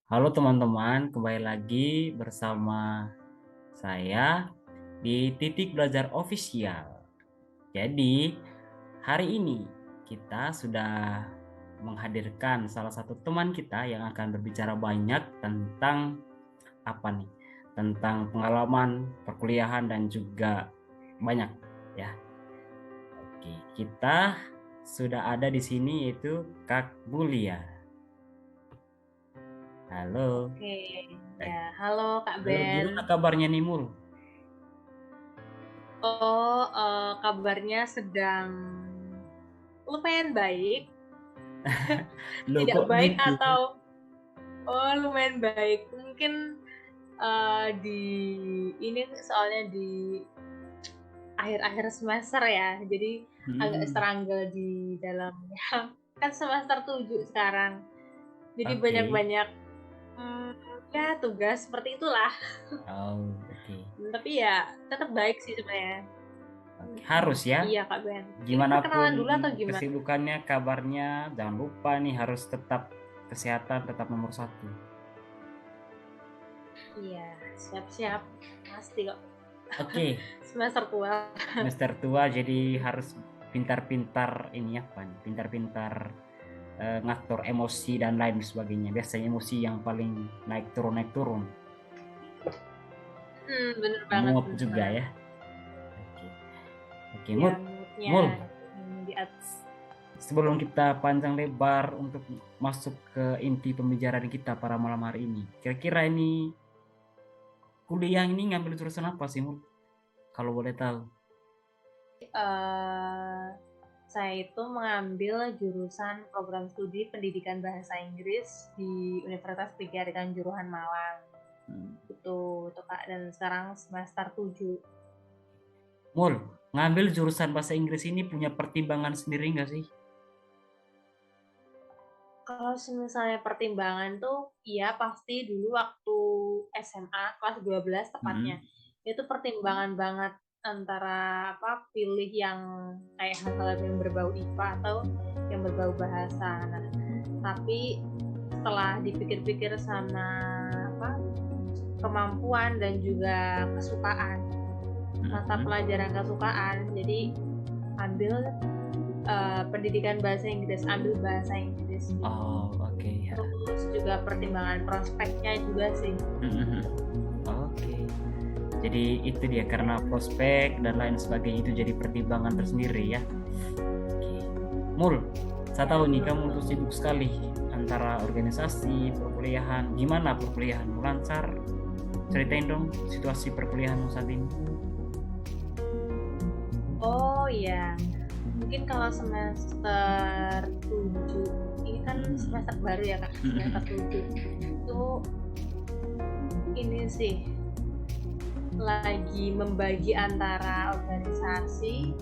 Halo teman-teman, kembali lagi bersama saya di Titik Belajar Official. Jadi, hari ini kita sudah menghadirkan salah satu teman kita yang akan berbicara banyak tentang apa nih? Tentang pengalaman perkuliahan dan juga banyak ya. Oke, kita sudah ada di sini yaitu Kak Bulia. Halo. Oke, Eh, ya. Halo Kak Halo, Ben. gimana kabarnya nih Mul? Kabarnya sedang lumayan baik. Loh Tidak kok baik gitu? atau lumayan baik. Mungkin di ini soalnya di akhir-akhir semester ya. Jadi agak Hmm, struggle di dalamnya. Kan semester 7 sekarang. Jadi oke. banyak-banyak ya tugas seperti itulah. Oh, oke. Tapi ya tetap baik sih sebenarnya. Oke. Harus ya. Iya Kak Ben. Ini Gimana pun perkenalan dulu atau gimana? kesibukannya, kabarnya, jangan lupa nih harus tetap kesehatan tetap nomor satu. Iya, siap-siap. Pasti kok. Oke, Semester tua. semester tua jadi harus pintar-pintar ini apa nih? Pintar-pintar ngatur emosi dan lain sebagainya. Biasanya emosi yang paling naik turun Bener banget, Muap bener juga banget. ya. Oke, oke, Ya, Mul. moodnya Mul, di atas. sebelum kita panjang lebar untuk masuk ke inti pembicaraan kita pada malam hari ini, kira-kira ini kuliah ini ngambil jurusan apa sih, Mul? Kalau boleh tahu. eh saya itu mengambil jurusan program studi pendidikan bahasa Inggris di Universitas Tiga di Kanjuruhan Malang. Hmm. Itu Kak. Dan sekarang semester 7. Mul, ngambil jurusan bahasa Inggris ini punya pertimbangan sendiri nggak sih? Kalau misalnya pertimbangan tuh, iya pasti dulu waktu SMA kelas 12 tepatnya. Hmm. Itu pertimbangan banget antara apa pilih yang kayak hal-hal yang berbau IPA atau yang berbau bahasa. Nah, tapi setelah dipikir-pikir sama apa kemampuan dan juga kesukaan, mata Hmm. pelajaran kesukaan, jadi ambil pendidikan bahasa Inggris, ambil bahasa Inggris gitu. Oh, oke ya. Terus juga pertimbangan prospeknya juga sih. Hmm. Oke. Jadi itu dia karena prospek dan lain sebagainya itu jadi pertimbangan tersendiri ya. Oke. Mul, saya Ya tahu nih betul kamu betul. tuh sibuk sekali antara organisasi, perkuliahan. Gimana perkuliahanmu lancar? Ceritain dong situasi perkuliahanmu saat ini. Oh iya, mungkin kalau semester 7 ini kan Hmm. semester baru ya Kak, semester 7 itu ini sih lagi membagi antara organisasi,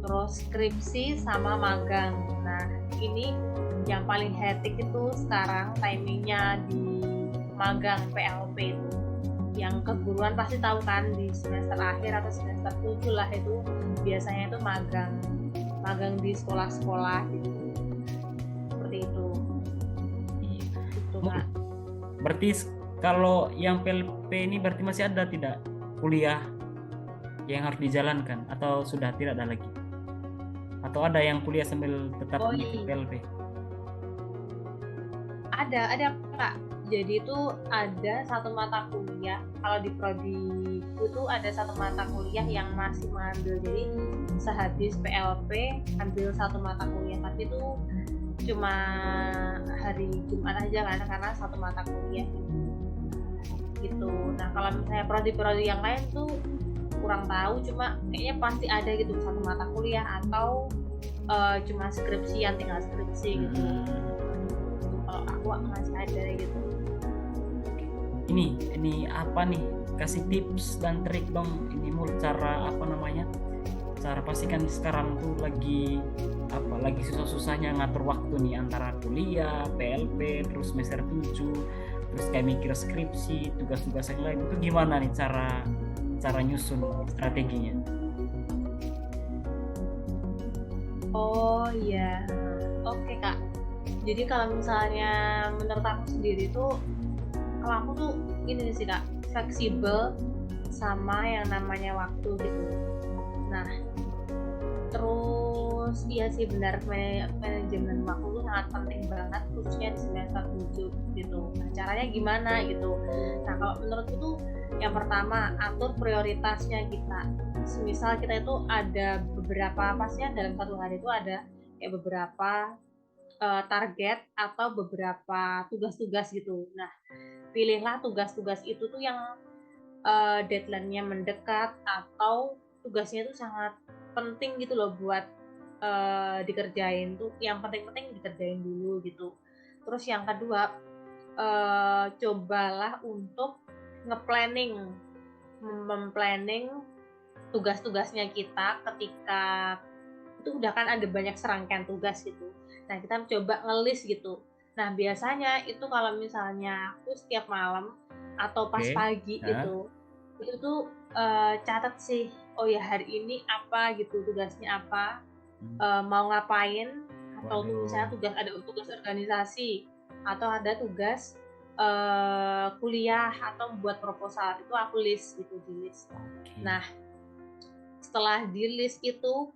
terus skripsi sama magang. Nah, ini yang paling hektik itu sekarang timingnya di magang PLP itu. Yang keguruan pasti tahu kan di semester akhir atau semester 7 lah itu biasanya itu magang magang di sekolah-sekolah gitu seperti itu Iya. gitu Mul, Kak. berarti kalau yang PLP ini berarti masih ada tidak kuliah yang harus dijalankan atau sudah tidak ada lagi? Atau ada yang kuliah sambil tetap Oh mengikuti iya, PLP? ada Kak. Jadi itu ada satu mata kuliah kalau di prodi itu ada satu mata kuliah yang masih mengambil, jadi sehabis PLP ambil satu mata kuliah, tapi itu cuma hari Jumat aja kan karena satu mata kuliah gitu. Nah kalau misalnya prodi-prodi yang lain tuh kurang tahu, cuma kayaknya pasti ada gitu satu mata kuliah atau cuma skripsian, tinggal skripsi gitu. Hmm. Kalau aku masih ada gitu. Ini apa nih? Kasih tips dan trik dong. Ini Mul cara apa namanya? Cara pastikan sekarang tuh lagi apa? Lagi susah-susahnya ngatur waktu nih antara kuliah, PLP, terus semester 7, terus kayak mikir skripsi, tugas-tugas yang lain. Itu gimana nih cara cara nyusun strateginya? Oh iya, oke Kak. Jadi kalau misalnya menurut aku sendiri tuh kalau aku tuh ini sih Kak, fleksibel sama yang namanya waktu gitu. Nah, terus iya sih benar, manajemen waktu itu sangat penting banget khususnya di semester 7 gitu. Nah, caranya gimana gitu. Nah, kalau menurutku tuh yang pertama atur prioritasnya kita. Semisal kita itu ada beberapa pastinya dalam satu hari itu ada kayak beberapa target atau beberapa tugas-tugas gitu. Nah, pilihlah tugas-tugas itu tuh yang deadline-nya mendekat atau tugasnya itu sangat penting gitu loh buat dikerjain tuh, yang penting-penting dikerjain dulu gitu. Terus yang kedua, cobalah untuk nge-planning, mem-planning tugas-tugasnya kita ketika itu udah kan ada banyak serangkaian tugas gitu. Nah, kita coba ngelis gitu. Nah, biasanya itu kalau misalnya aku setiap malam atau pas Oke. pagi Nah. itu tuh catat sih, oh ya hari ini apa gitu, tugasnya apa, Hmm. mau ngapain, atau Waduh. misalnya ada tugas organisasi atau ada tugas kuliah atau buat proposal itu aku list gitu di list. Oke. Nah, setelah di list itu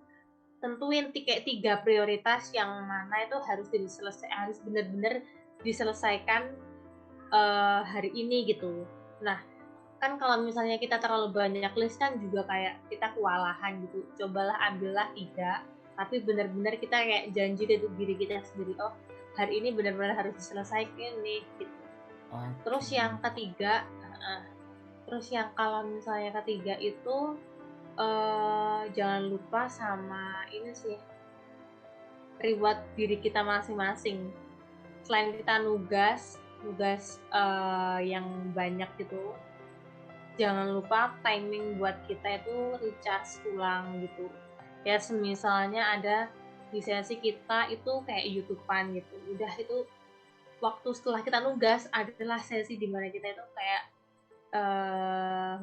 tentuin kayak 3 prioritas yang mana itu harus benar-benar diselesaikan hari ini gitu. Nah, kan kalau misalnya kita terlalu banyak list kan juga kayak kita kewalahan gitu. Cobalah ambillah 3, tapi benar-benar kita kayak janji deh untuk diri kita sendiri, oh hari ini benar-benar harus diselesaikan nih gitu. Oke. Terus yang ketiga, terus yang kalau misalnya ketiga itu jangan lupa sama ini sih, reward diri kita masing-masing. Selain kita nugas yang banyak gitu, jangan lupa timing buat kita itu recharge ulang gitu. Ya semisalnya ada di sesi kita itu kayak YouTube-an gitu. Udah itu waktu setelah kita nugas adalah sesi di mana kita itu kayak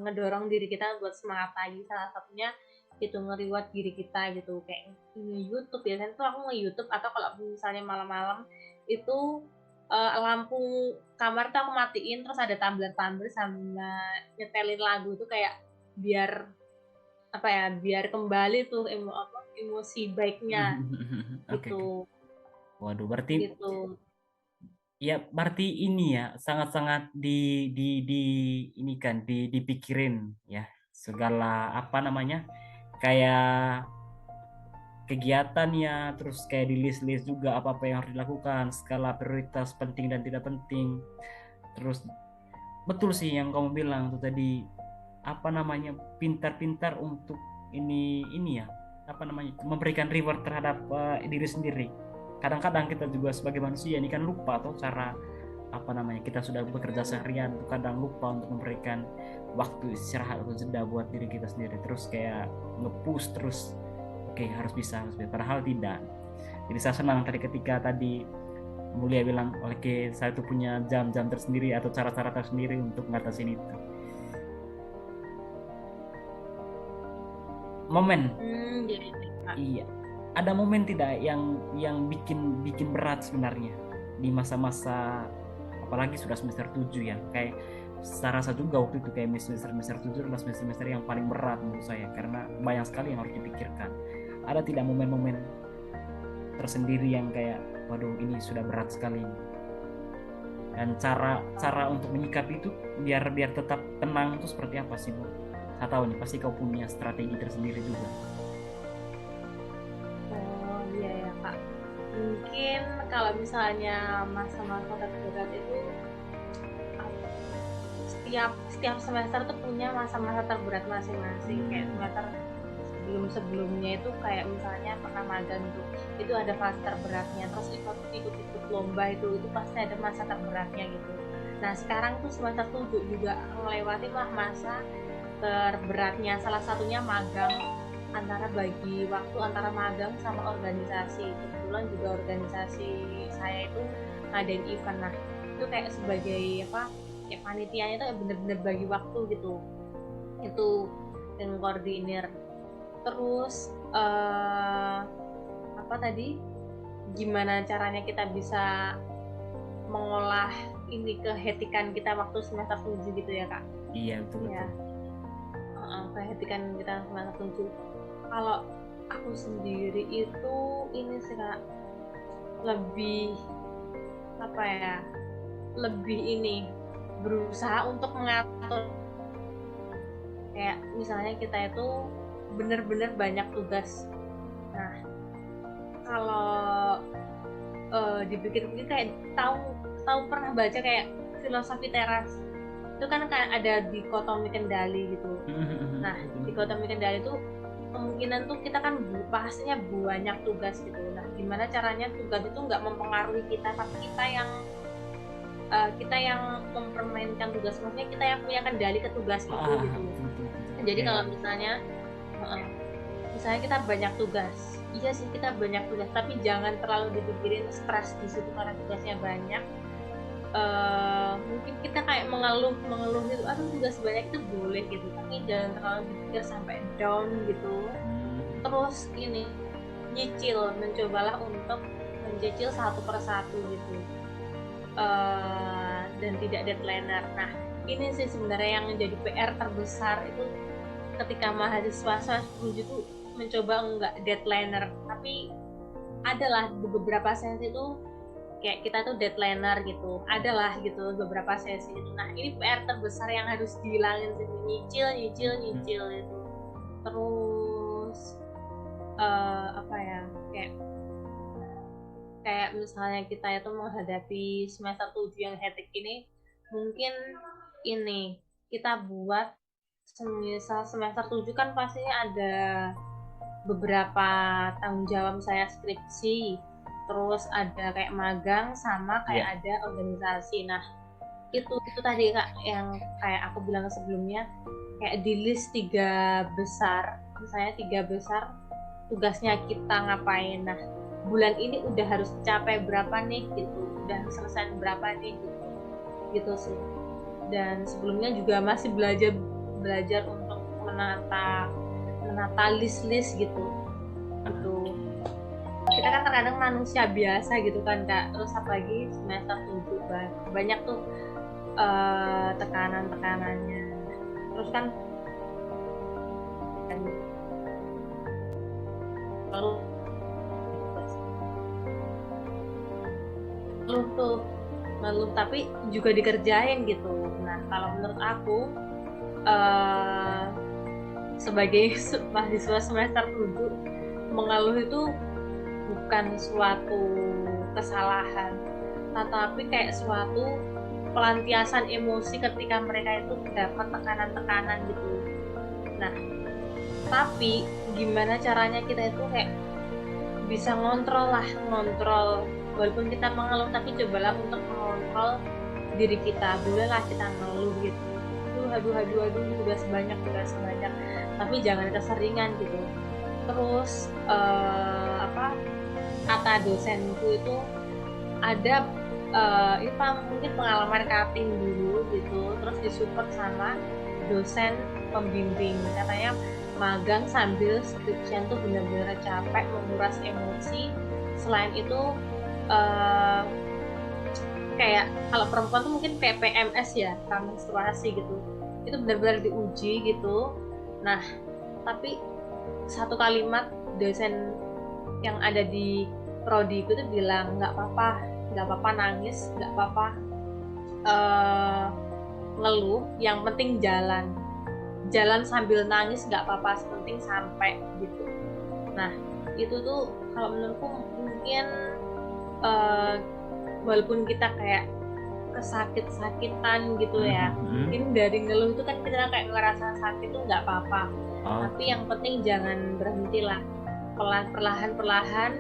ngedorong diri kita buat semangat lagi. Salah satunya itu nge-reward diri kita gitu, kayak nge-YouTube. Biasanya tuh aku nge-YouTube atau kalau misalnya malam-malam itu lampu kamar tuh aku matiin, terus ada tumbler-tumbler sama nyetelin lagu tuh kayak biar apa ya, biar kembali tuh emosi baiknya Oke, oke. gitu. Waduh, berarti Gitu. ya berarti ini ya sangat-sangat di ini kan dipikirin ya segala apa namanya kayak kegiatannya, terus kayak di list-list juga apa-apa yang harus dilakukan, skala prioritas penting dan tidak penting. Terus betul sih yang kamu bilang tuh tadi, apa namanya, pintar-pintar untuk ini ya, apa namanya, memberikan reward terhadap diri sendiri. Kadang-kadang kita juga sebagai manusia ini kan lupa tuh cara apa namanya, kita sudah bekerja seharian tuh kadang lupa untuk memberikan waktu istirahat atau jeda buat diri kita sendiri, terus kayak nge-push terus, oke harus bisa, padahal tidak. Jadi saya senang tadi ketika tadi Mulia bilang oke saya tuh punya jam-jam tersendiri atau cara-cara tersendiri untuk ngatasin itu. Momen, Jadi Kak. iya, ada momen tidak yang bikin bikin berat sebenarnya di masa-masa apalagi sudah semester 7 ya, kayak saya rasa juga waktu itu kayak semester 7 adalah semester yang paling berat menurut saya karena banyak sekali yang harus dipikirkan. Ada tidak momen-momen tersendiri yang kayak waduh ini sudah berat sekali, dan cara cara untuk menyikapi itu biar biar tetap tenang itu seperti apa sih Bu? Saya tahu nih pasti kau punya strategi tersendiri juga. Oh iya ya Kak. Mungkin kalau misalnya masa-masa terberat itu setiap setiap semester tuh punya masa-masa terberat masing-masing. Kayak semester sebelum-sebelumnya itu kayak misalnya pernah magang itu ada fase terberatnya. Terus ikut lomba itu pasti ada masa terberatnya gitu. Nah sekarang tuh semester 7 juga melewati masa terberatnya, salah satunya magang, antara bagi waktu antara magang sama organisasi. Kebetulan juga organisasi saya itu ngadain event. Nah itu kayak sebagai apa, kayak panitianya itu bener-bener bagi waktu gitu, itu dengan koordinir. Terus apa tadi, gimana caranya kita bisa mengolah ini kehetikan kita waktu semester 7 gitu ya Kak. Iya, betul. Ya, kehetikan kita semester 7. Kalau aku sendiri itu ini sih Kak, lebih apa ya, lebih ini berusaha untuk mengatur, kayak misalnya kita itu bener-bener banyak tugas. Nah, kalau dipikir-pikir kayak tahu pernah baca kayak filosofi teras itu kan ada dikotomi kendali gitu. Nah, dikotomi kendali itu kemungkinan tuh kita kan pastinya banyak tugas gitu. Nah, gimana caranya tugas itu nggak mempengaruhi kita, tapi kita yang mempermainkan tugas, maksudnya kita yang punya kendali ke tugas itu gitu. Jadi kalau misalnya kita banyak tugas, iya sih kita banyak tugas, tapi jangan terlalu dipikirin stres di situ karena tugasnya banyak. Mungkin kita kayak mengeluh gitu, aduh tugas banyak itu boleh gitu, tapi jangan terlalu dipikir sampai down gitu. Terus ini mencobalah untuk mencicil satu persatu gitu, dan tidak deadlineer. Nah, ini sih sebenarnya yang menjadi PR terbesar itu ketika mahasiswa itu mencoba enggak deadlineer, tapi adalah beberapa sesi itu kayak kita tuh deadlineer gitu, adalah gitu beberapa sesi itu. Nah, ini PR terbesar yang harus dihilangin sih, nyicil itu. Terus apa ya, kayak misalnya kita itu menghadapi semester 7 yang hectic ini, mungkin ini kita buat semisal semester 7 kan pastinya ada beberapa tanggung jawab saya skripsi, terus ada kayak magang sama kayak ada organisasi. Nah, itu tadi Kak yang kayak aku bilang sebelumnya, kayak di list 3 besar, misalnya 3 besar tugasnya kita ngapain. Nah, bulan ini udah harus capai berapa nih gitu, udah selesai berapa nih gitu sih. Dan sebelumnya juga masih belajar untuk menata list gitu. Kita kan terkadang manusia biasa gitu kan Kak, terus apalagi semester 7 banyak tuh tekanan-tekanannya. Terus kan ngeluh tapi juga dikerjain gitu. Nah, kalau menurut aku sebagai mahasiswa semester 7, mengeluh itu bukan suatu kesalahan, tetapi kayak suatu pelampiasan emosi ketika mereka itu mendapat tekanan-tekanan gitu. Nah, tapi gimana caranya kita itu kayak bisa ngontrol walaupun kita mengeluh, tapi cobalah untuk mengontrol diri kita. Bolehlah kita ngeluh gitu, aduh udah sebanyak, tapi jangan keseringan gitu. Terus kata dosenku itu ada mungkin pengalaman cutting dulu gitu, terus disupport sama dosen pembimbing. Katanya magang sambil skripsian tuh benar-benar capek, menguras emosi. Selain itu kayak kalau perempuan tuh mungkin kayak PMS ya, menstruasi gitu, itu benar-benar diuji gitu. Nah, tapi satu kalimat dosen yang ada di prodi itu tuh bilang, nggak apa-apa nangis, nggak apa-apa ngeluh, yang penting jalan sambil nangis, nggak apa-apa, penting sampai gitu. Nah, itu tuh kalau menurutku mungkin walaupun kita kayak kesakit-sakitan gitu ya, mungkin dari ngeluh itu kan kita kayak ngerasa sakit itu nggak apa-apa, tapi yang penting jangan berhenti lah, perlahan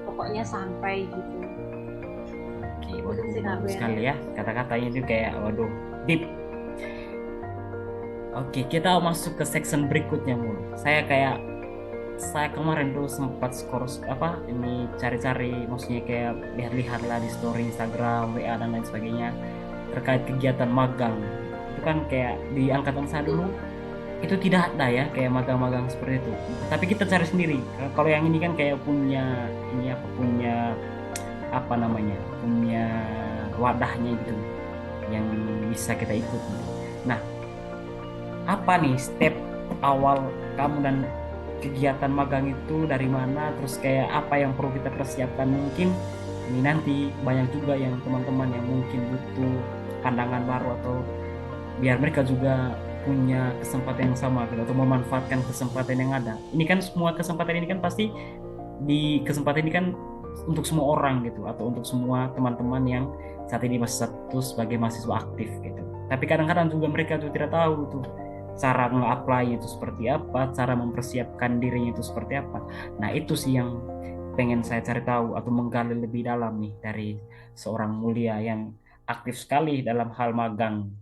pokoknya sampai gitu. Oke, bagus sekali ya kata-katanya itu, kayak waduh deep. Oke, kita masuk ke section berikutnya Mul. Saya kemarin tuh sempat cari-cari, maksudnya kayak lihat-lihat lah di story Instagram, WA dan lain sebagainya terkait kegiatan magang. Itu kan kayak di angkatan saya dulu itu tidak ada ya kayak magang-magang seperti itu. Tapi kita cari sendiri. Kalau yang ini kan kayak punya wadahnya gitu yang bisa kita ikuti. Nah, apa nih step awal kamu dan kegiatan magang itu dari mana? Terus kayak apa yang perlu kita persiapkan? Mungkin ini nanti banyak juga yang teman-teman yang mungkin butuh pandangan baru atau biar mereka juga punya kesempatan yang sama gitu atau memanfaatkan kesempatan yang ada. Ini kan semua kesempatan ini kan pasti di kesempatan ini kan untuk semua orang gitu atau untuk semua teman-teman yang saat ini masih satu sebagai mahasiswa aktif gitu. Tapi kadang-kadang juga mereka tuh tidak tahu tuh cara nge-apply itu seperti apa, cara mempersiapkan dirinya itu seperti apa. Nah, itu sih yang pengen saya cari tahu atau menggali lebih dalam nih dari seorang Mulia yang aktif sekali dalam hal magang.